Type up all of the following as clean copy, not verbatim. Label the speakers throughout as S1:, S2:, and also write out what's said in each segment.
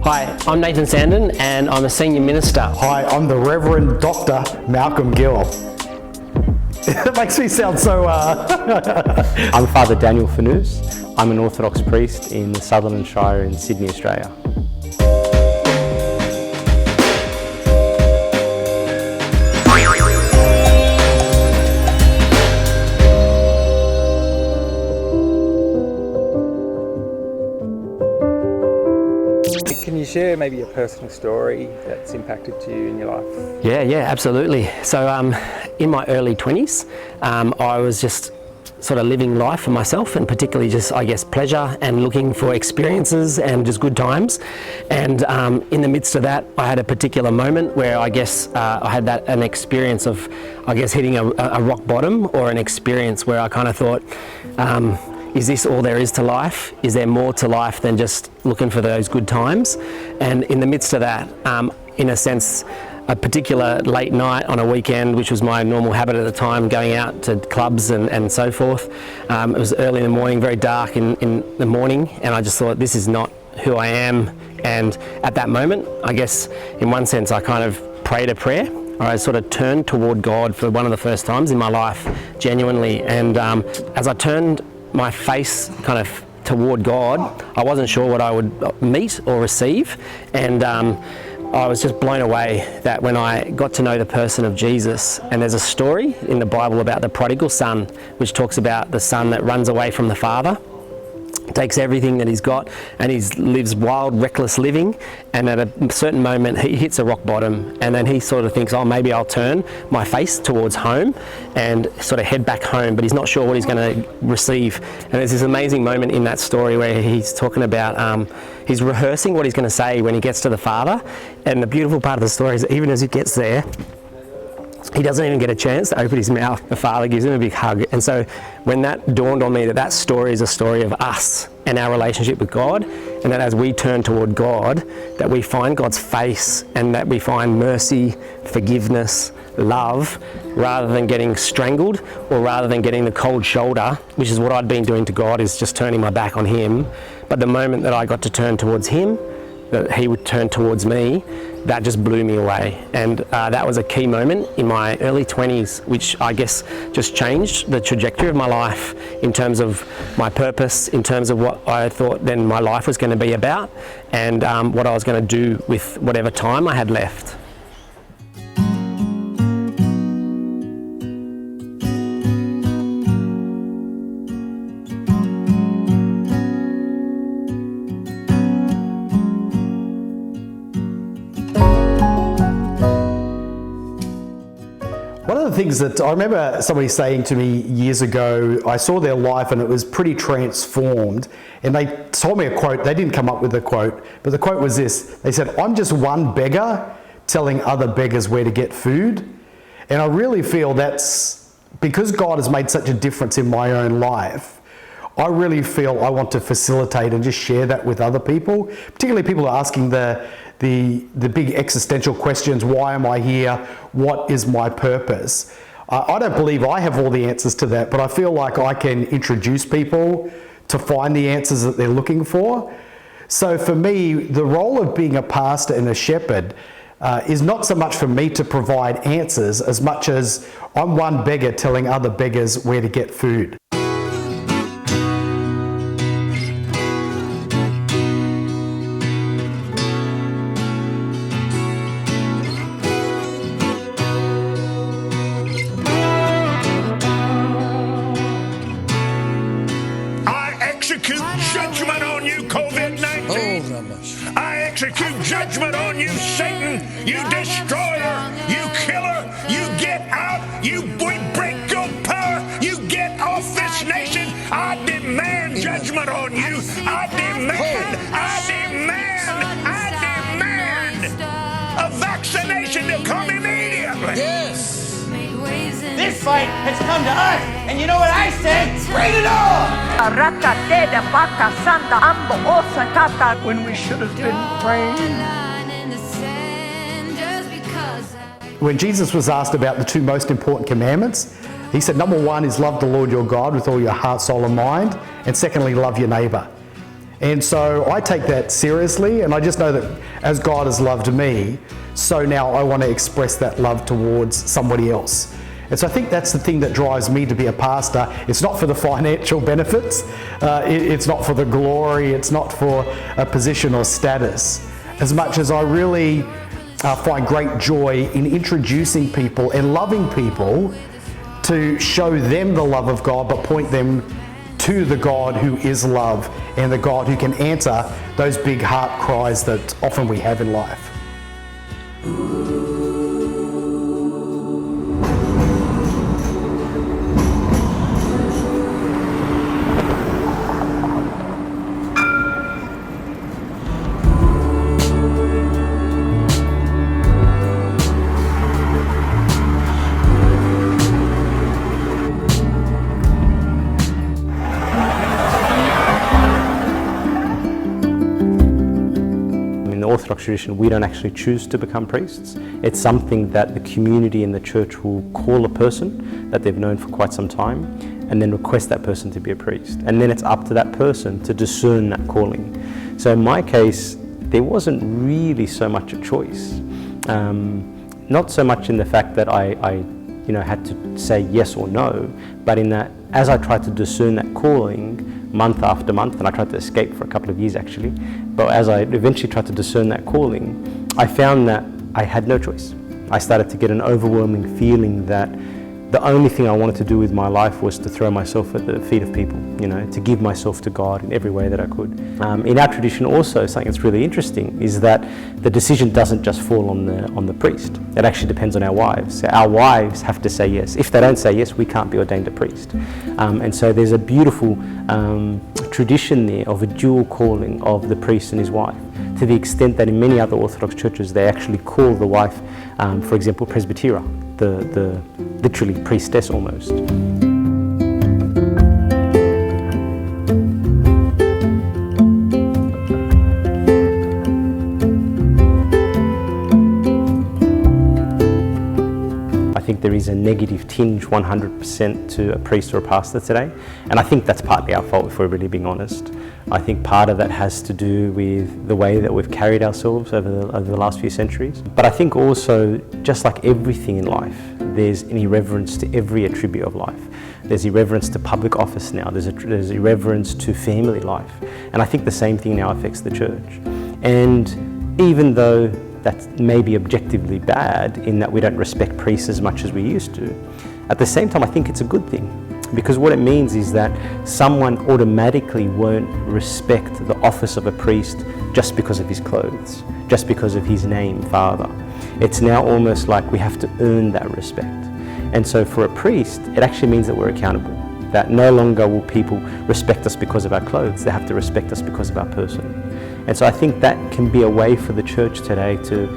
S1: Hi, I'm Nathan Sandon and I'm a senior minister.
S2: Hi, I'm the Reverend Dr. Malcolm Gill. It makes me sound so...
S3: I'm Father Daniel Fanous. I'm an Orthodox priest in the Sutherland Shire in Sydney, Australia.
S4: Can you share maybe a personal story that's impacted you in your life?
S1: Yeah, absolutely. So in my early 20s, I was just sort of living life for myself, and particularly just, I guess, pleasure and looking for experiences and just good times. And in the midst of that, I had a particular moment where I guess I had an experience of, I guess, hitting a rock bottom, or an experience where I kind of thought, is this all there is to life? Is there more to life than just looking for those good times? And in the midst of that, in a sense, a particular late night on a weekend, which was my normal habit at the time, going out to clubs and so forth. It was early in the morning, very dark in the morning, and I just thought, this is not who I am. And at that moment, I guess, in one sense, I kind of prayed a prayer. I sort of turned toward God for one of the first times in my life, genuinely. And as I turned my face kind of toward God, I wasn't sure what I would meet or receive, and I was just blown away that when I got to know the person of Jesus, and there's a story in the Bible about the prodigal son, which talks about the son that runs away from the father, takes everything that he's got, and he lives wild, reckless living, and at a certain moment he hits a rock bottom, and then he sort of thinks, oh, maybe I'll turn my face towards home and sort of head back home, but he's not sure what he's going to receive. And there's this amazing moment in that story where he's talking about, he's rehearsing what he's going to say when he gets to the father, and the beautiful part of the story is that even as he gets there, he doesn't even get a chance to open his mouth. The father gives him a big hug. And so when that dawned on me, that story is a story of us and our relationship with God, and that as we turn toward God, that we find God's face, and that we find mercy, forgiveness, love, rather than getting strangled, or rather than getting the cold shoulder, which is what I'd been doing to God, is just turning my back on him. But the moment that I got to turn towards him, that he would turn towards me, that just blew me away. And that was a key moment in my early 20s, which I guess just changed the trajectory of my life in terms of my purpose, in terms of what I thought then my life was going to be about, and what I was going to do with whatever time I had left.
S2: One of the things that I remember somebody saying to me years ago, I saw their life and it was pretty transformed, and they told me a quote. They didn't come up with the quote, but the quote was this. They said, "I'm just one beggar telling other beggars where to get food." And I really feel that's because God has made such a difference in my own life. I really feel I want to facilitate and just share that with other people, particularly people who are asking the big existential questions. Why am I here? What is my purpose? I don't believe I have all the answers to that, but I feel like I can introduce people to find the answers that they're looking for. So for me, the role of being a pastor and a shepherd is not so much for me to provide answers as much as I'm one beggar telling other beggars where to get food.
S5: Judgment on you, COVID-19. I execute judgment on you, Satan, you destroyer, you killer. You get out, we break your power, you get off this nation. I demand judgment on you. I demand a vaccination to come immediately.
S6: Yes. This fight has come to us, and you know what I say? Bring it on!
S5: When we should have been praying.
S2: When Jesus was asked about the two most important commandments, he said, number one is love the Lord your God with all your heart, soul and mind, and secondly, love your neighbour. And so I take that seriously, and I just know that as God has loved me, so now I want to express that love towards somebody else. And so I think that's the thing that drives me to be a pastor. It's not for the financial benefits, it's not for the glory, it's not for a position or status, as much as I really find great joy in introducing people and loving people to show them the love of God, but point them to the God who is love and the God who can answer those big heart cries that often we have in life.
S3: Orthodox tradition, we don't actually choose to become priests. It's something that the community and the church will call a person that they've known for quite some time and then request that person to be a priest. And then it's up to that person to discern that calling. So in my case, there wasn't really so much a choice. Not so much in the fact that I had to say yes or no, but in that as I tried to discern that calling month after month, and I tried to escape for a couple of years actually, but as I eventually tried to discern that calling, I found that I had no choice. I started to get an overwhelming feeling that the only thing I wanted to do with my life was to throw myself at the feet of people, to give myself to God in every way that I could. In our tradition also, something that's really interesting is that the decision doesn't just fall on the priest. It actually depends on our wives. So our wives have to say yes. If they don't say yes, we can't be ordained a priest. And so there's a beautiful tradition there of a dual calling of the priest and his wife, to the extent that in many other Orthodox churches they actually call the wife, for example, presbytera, the literally priestess almost. I think there is a negative tinge 100% to a priest or a pastor today, and I think that's partly our fault if we're really being honest. I think part of that has to do with the way that we've carried ourselves over the last few centuries. But I think also, just like everything in life, there's an irreverence to every attribute of life. There's irreverence to public office now, there's irreverence to family life. And I think the same thing now affects the church. And even though that may be objectively bad in that we don't respect priests as much as we used to, at the same time I think it's a good thing. Because what it means is that someone automatically won't respect the office of a priest just because of his clothes, just because of his name, Father. It's now almost like we have to earn that respect. And so for a priest, it actually means that we're accountable, that no longer will people respect us because of our clothes, they have to respect us because of our person. And so I think that can be a way for the church today to,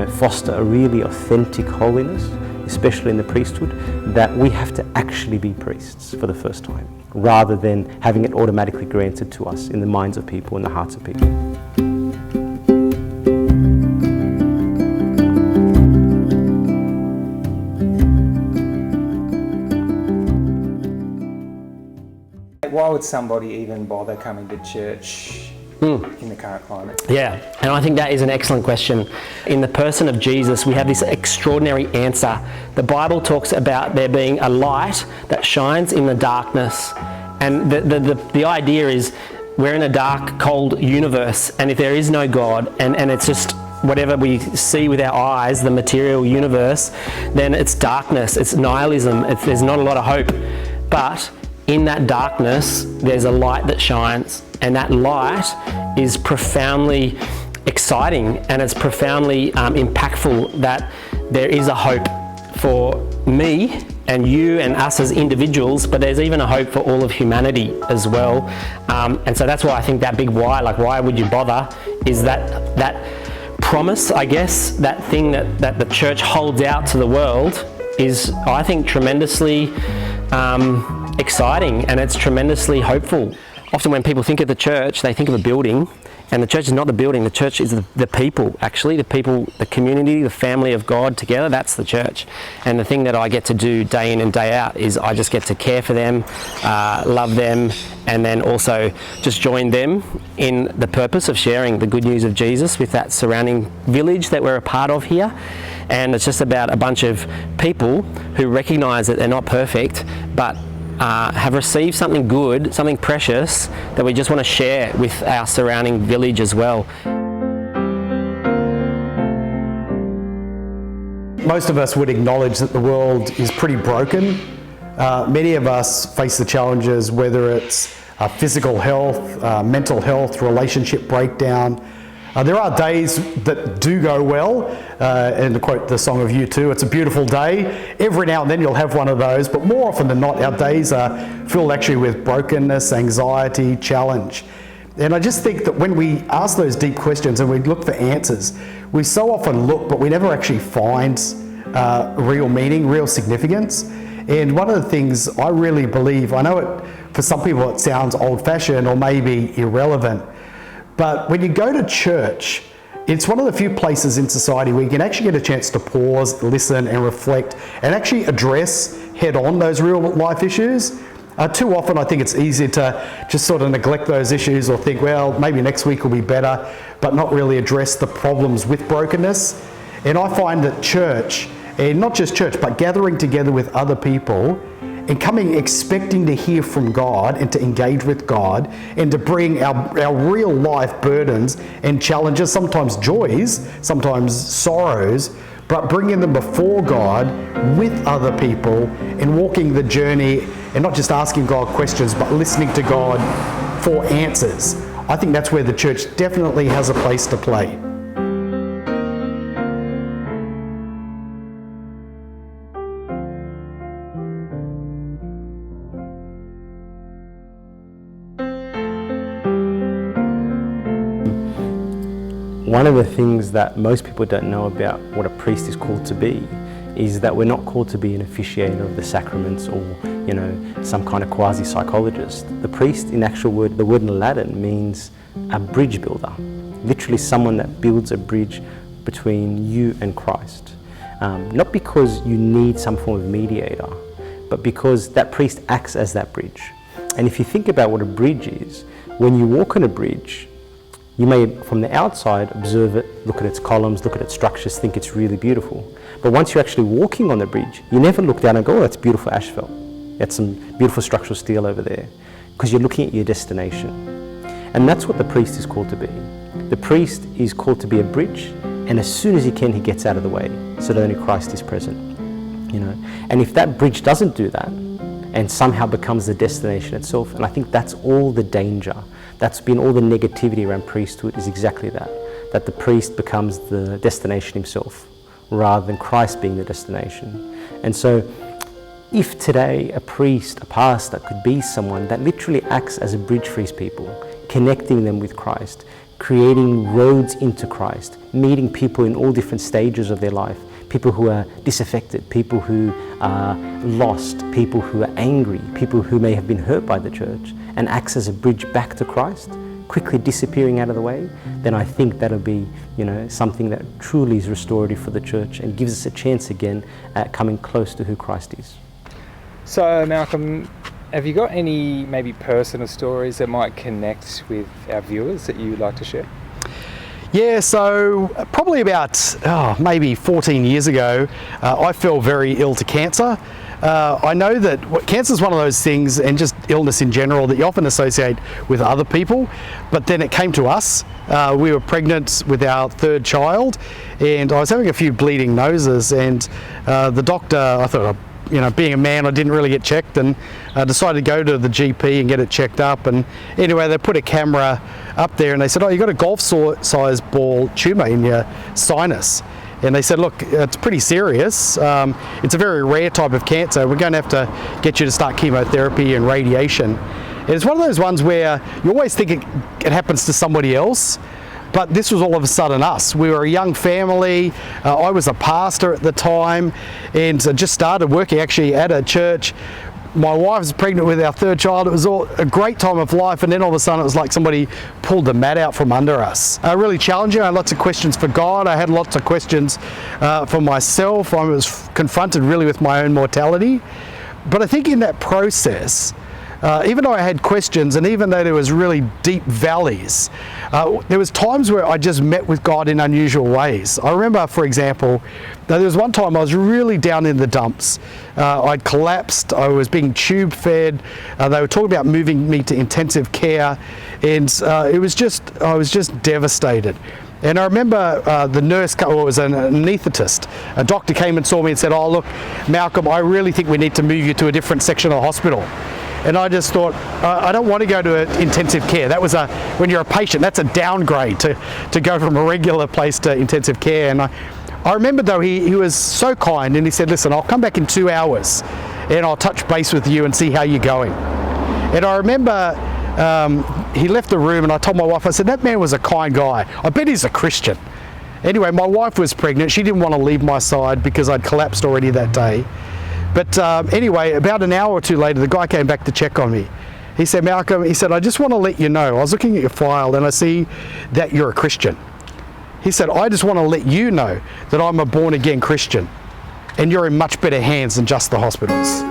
S3: foster a really authentic holiness, especially in the priesthood, that we have to actually be priests for the first time, rather than having it automatically granted to us in the minds of people, in the hearts of people.
S4: Why would somebody even bother coming to church in the current climate?
S1: Yeah, and I think that is an excellent question. In the person of Jesus, we have this extraordinary answer. The Bible talks about there being a light that shines in the darkness. And the idea is we're in a dark, cold universe, and if there is no God, and it's just whatever we see with our eyes, the material universe, then it's darkness, it's nihilism, there's not a lot of hope. But in that darkness, there's a light that shines, and that light is profoundly exciting, and it's profoundly impactful that there is a hope for me and you and us as individuals, but there's even a hope for all of humanity as well. And so that's why I think that big why, like why would you bother, is that promise, I guess, that thing that the church holds out to the world is, I think, tremendously exciting, and it's tremendously hopeful. Often when people think of the church, they think of a building And the church is not the building, the church is the people, actually, the people, the community, the family of God together, that's the church. And the thing that I get to do day in and day out is I just get to care for them, love them, and then also just join them in the purpose of sharing the good news of Jesus with that surrounding village that we're a part of here. And it's just about a bunch of people who recognise that they're not perfect, but have received something good, something precious that we just want to share with our surrounding village as well.
S2: Most of us would acknowledge that the world is pretty broken. Many of us face the challenges, whether it's physical health, mental health, relationship breakdown. There are days that do go well, and to quote the song of U2, it's a beautiful day. Every now and then you'll have one of those, but more often than not, our days are filled actually with brokenness, anxiety, challenge. And I just think that when we ask those deep questions and we look for answers, we so often look, but we never actually find real meaning, real significance. And one of the things I really believe, I know it for some people it sounds old-fashioned or maybe irrelevant, but when you go to church, it's one of the few places in society where you can actually get a chance to pause, listen and reflect and actually address head-on those real life issues. Too often I think it's easy to just sort of neglect those issues or think, well, maybe next week will be better, but not really address the problems with brokenness. And I find that church, and not just church, but gathering together with other people and coming expecting to hear from God and to engage with God and to bring our real life burdens and challenges, sometimes joys, sometimes sorrows, but bringing them before God with other people and walking the journey and not just asking God questions, but listening to God for answers. I think that's where the church definitely has a place to play.
S3: One of the things that most people don't know about what a priest is called to be is that we're not called to be an officiator of the sacraments or, you know, some kind of quasi-psychologist. The priest, in actual word, the word in Latin means a bridge builder, literally someone that builds a bridge between you and Christ. Not because you need some form of mediator, but because that priest acts as that bridge. And if you think about what a bridge is, when you walk on a bridge, you may, from the outside, observe it, look at its columns, look at its structures, think it's really beautiful. But once you're actually walking on the bridge, you never look down and go, oh, that's beautiful asphalt. That's some beautiful structural steel over there. Because you're looking at your destination. And that's what the priest is called to be. The priest is called to be a bridge, and as soon as he can, he gets out of the way, so that only Christ is present. You know? And if that bridge doesn't do that, and somehow becomes the destination itself, and I think that's all the danger. That's been all the negativity around priesthood, is exactly that the priest becomes the destination himself rather than Christ being the destination. And so if today a priest, a pastor could be someone that literally acts as a bridge for his people, connecting them with Christ, creating roads into Christ, meeting people in all different stages of their life, people who are disaffected, people who are lost, people who are angry, people who may have been hurt by the church, and acts as a bridge back to Christ, quickly disappearing out of the way, then I think that'll be, you know, something that truly is restorative for the church and gives us a chance again at coming close to who Christ is.
S4: So Malcolm, have you got any maybe personal stories that might connect with our viewers that you'd like to share?
S2: Yeah, so probably about maybe 14 years ago, I fell very ill to cancer. I know that cancer is one of those things, and just illness in general, that you often associate with other people, but then it came to us. We were pregnant with our third child, and I was having a few bleeding noses, and the doctor, I thought, you know, being a man, I didn't really get checked, and decided to go to the GP and get it checked up. And anyway, they put a camera up there and they said, oh, you've got a golf-size ball tumour in your sinus. And they said, look, it's pretty serious. It's a very rare type of cancer. We're going to have to get you to start chemotherapy and radiation. And it's one of those ones where you always think it happens to somebody else, but this was all of a sudden us. We were a young family. I was a pastor at the time and just started working actually at a church. My wife was pregnant with our third child. It was all a great time of life, and then all of a sudden it was like somebody pulled the mat out from under us. Really challenging. I had lots of questions for God. I had lots of questions for myself. I was confronted really with my own mortality. But I think in that process, even though I had questions, and even though there was really deep valleys, there was times where I just met with God in unusual ways. I remember, for example, there was one time I was really down in the dumps. I'd collapsed. I was being tube fed. They were talking about moving me to intensive care, and I was just devastated. And I remember the nurse, or it was an anaesthetist, a doctor came and saw me and said, "Oh, look, Malcolm, I really think we need to move you to a different section of the hospital." And I just thought, I don't want to go to intensive care. That was when you're a patient, that's a downgrade to go from a regular place to intensive care. And I remember though, he was so kind, and he said, "Listen, I'll come back in 2 hours and I'll touch base with you and see how you're going." And I remember he left the room, and I told my wife, I said, "That man was a kind guy. I bet he's a Christian." Anyway, my wife was pregnant. She didn't want to leave my side because I'd collapsed already that day. But anyway, about an hour or two later, the guy came back to check on me. He said, "Malcolm," he said, "I just want to let you know, I was looking at your file and I see that you're a Christian." He said, "I just want to let you know that I'm a born-again Christian, and you're in much better hands than just the hospitals."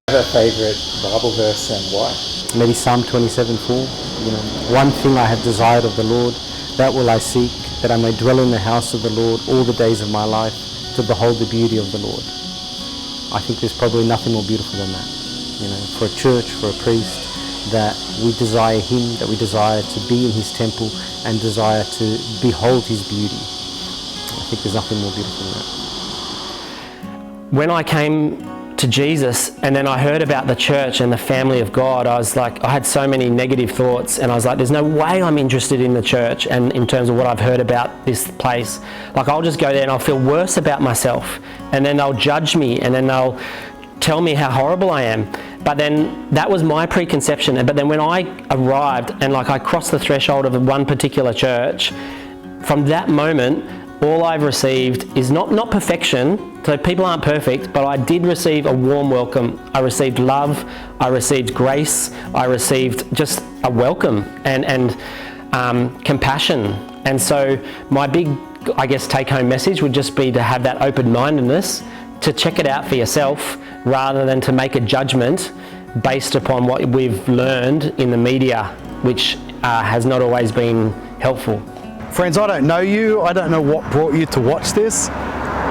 S4: Have a favourite Bible verse and why?
S3: Maybe Psalm 27:4. You know, one thing I have desired of the Lord, that will I seek, that I may dwell in the house of the Lord all the days of my life, to behold the beauty of the Lord. I think there's probably nothing more beautiful than that. You know, for a church, for a priest, that we desire Him, that we desire to be in His temple and desire to behold His beauty. I think there's nothing more beautiful than that.
S1: When I came to Jesus and then I heard about the church and the family of God, I was like, I had so many negative thoughts, and I was like, there's no way I'm interested in the church and in terms of what I've heard about this place. Like, I'll just go there and I'll feel worse about myself, and then they'll judge me, and then they'll tell me how horrible I am. But then that was my preconception. But then when I arrived and like I crossed the threshold of one particular church, from that moment, all I've received is not perfection, so people aren't perfect, but I did receive a warm welcome. I received love, I received grace, I received just a welcome and compassion. And so my big, I guess, take-home message would just be to have that open-mindedness to check it out for yourself, rather than to make a judgment based upon what we've learned in the media, which has not always been helpful.
S2: Friends, I don't know you. I don't know what brought you to watch this,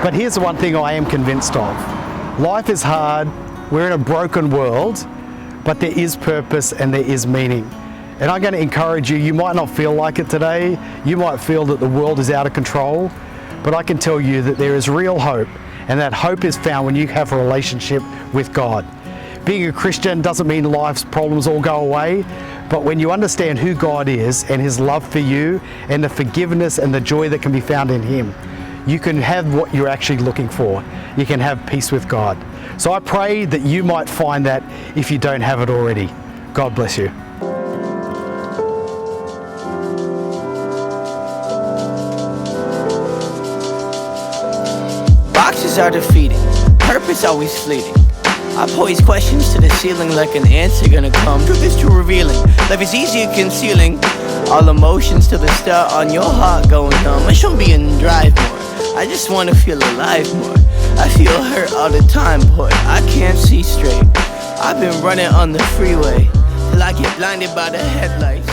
S2: but here's the one thing I am convinced of. Life is hard. We're in a broken world, but there is purpose and there is meaning. And I'm going to encourage you. You might not feel like it today. You might feel that the world is out of control, but I can tell you that there is real hope, and that hope is found when you have a relationship with God. Being a Christian doesn't mean life's problems all go away, but when you understand who God is and His love for you and the forgiveness and the joy that can be found in Him, you can have what you're actually looking for. You can have peace with God. So I pray that you might find that if you don't have it already. God bless you.
S6: Boxes are defeating, purpose always fleeting. I pose questions to the ceiling like an answer gonna come. Truth is too revealing, life is easier concealing. All emotions till the start on your heart going numb. I shouldn't be in drive more, I just wanna feel alive more. I feel hurt all the time, boy, I can't see straight. I've been running on the freeway till I get blinded by the headlights.